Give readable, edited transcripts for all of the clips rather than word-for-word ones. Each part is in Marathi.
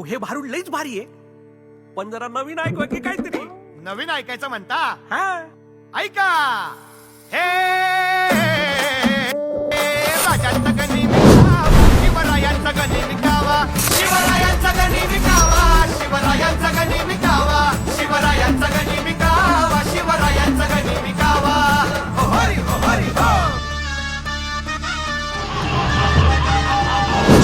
अहो हे भारूड लईच भारी आहे, पण जरा नवीन ऐकूया की काहीतरी. नवीन ऐकायचं म्हणता? हा ऐका. हे राजांचा गणी विकावा, शिवरायांचा गणी विकावा, शिवरायांचा गणी विकावा, शिवरायांचा गणी विकावा, शिवरायांचा गणी विकावा, शिवरायांचा गणी विकावा. हो हरी हो हरी हो.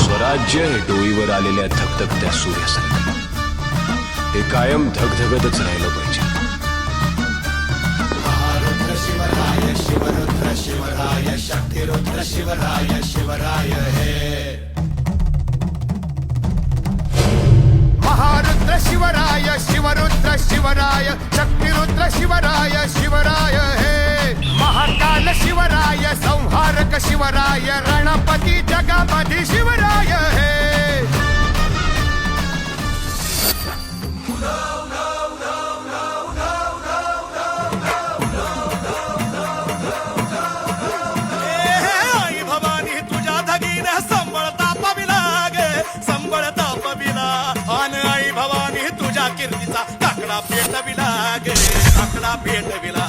स्वराज्य हे डोईवर आलेल्या धगधगत्या सूर्यासारखं, हे कायम धगधगतच राहिलं पाहिजे. शिवराय शिवरुद्र शिवराय शक्तिरुद्र शिवराय शिवराय हे. महारुद्र शिवराय शिवरुद्र शिवराय शक्तिरुद्र शिवराय शिवराय हे. महाकाल शिवराय संहारक शिवराय रणपती जगापती शिवराय हे. कीर्तीचा काकडा पेटविला गे, काकडा पेटविला.